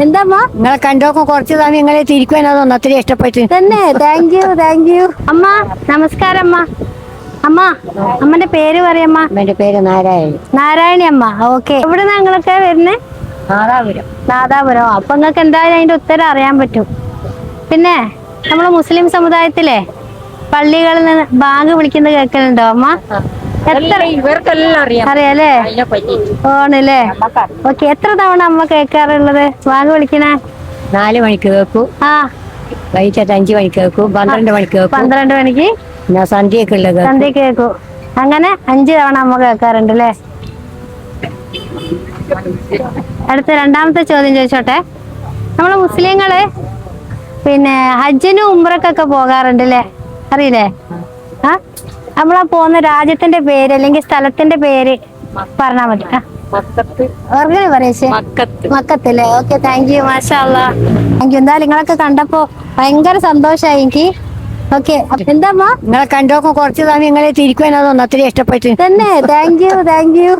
എന്താമ്മ നിങ്ങളെ കണ്ടോക്കെ കുറച്ച് സമയം നിങ്ങളെ തിരിക്കുവാനോ അത്രയും ഇഷ്ടപ്പെട്ട് തന്നെ. താങ്ക് യു അമ്മ. നമസ്കാരം അമ്മ. അമ്മ അമ്മന്റെ പേര് പറയമ്മ. എന്റെ പേര് നാരായണി. നാരായണി അമ്മ. ഓക്കെ. എവിടെ നിങ്ങളൊക്കെ വരുന്നേ? നാദാപുരം. നാദാപുരം. അപ്പൊ നിങ്ങൾക്ക് എന്തായാലും അതിന്റെ ഉത്തരം അറിയാൻ പറ്റും. പിന്നെ നമ്മള് മുസ്ലിം സമുദായത്തിലെ പള്ളികളിൽ നിന്ന് ബാങ്ക് വിളിക്കുന്നത് കേൾക്കലുണ്ടോ അമ്മ? ഇവർക്കെല്ലാം അറിയാലേ? ഓണല്ലേ? ഓക്കെ. എത്ര തവണ അമ്മ കേൾക്കാറുള്ളത് ബാങ്ക് വിളിക്കണേ? 4 മണിക്ക് കേൾക്കൂ, ആ വൈകിട്ട് 5 മണിക്ക് കേൾക്കൂ, 12 മണിക്ക് കേൾക്കൂ, 12 മണിക്ക്, പിന്നെ സന്ധ്യയൊക്കെ ഉള്ളത് സന്ധ്യക്ക് കേൾക്കൂ. അങ്ങനെ 5 തവണ അമ്മ കേൾക്കാറുണ്ട് അല്ലേ? അടുത്ത രണ്ടാമത്തെ ചോദ്യം ചോദിച്ചോട്ടെ. നമ്മള് മുസ്ലിങ്ങള് പിന്നെ ഹജ്ജിനും ഉംറക്കൊക്കെ പോകാറുണ്ട് അല്ലേ? അറിയില്ലേ? ആ നമ്മളാ പോകുന്ന രാജ്യത്തിന്റെ പേര് അല്ലെങ്കിൽ സ്ഥലത്തിന്റെ പേര് പറഞ്ഞാൽ മതി. ഓർഗനെ പറയേ മക്കത്തല്ലേ? ഓക്കെ. Thank you. മാഷാ അല്ലാ. Thank you. എന്തായാലും നിങ്ങളൊക്കെ കണ്ടപ്പോ ഭയങ്കര സന്തോഷായി എനിക്ക്. ഓക്കെ. എന്താമ്മ നിങ്ങളെ കണ്ടോക്കെ കുറച്ച് സമയം നിങ്ങളെ തിരിക്കുവാനോ അത്രയും ഇഷ്ടപ്പെട്ട് തന്നെ. Thank you.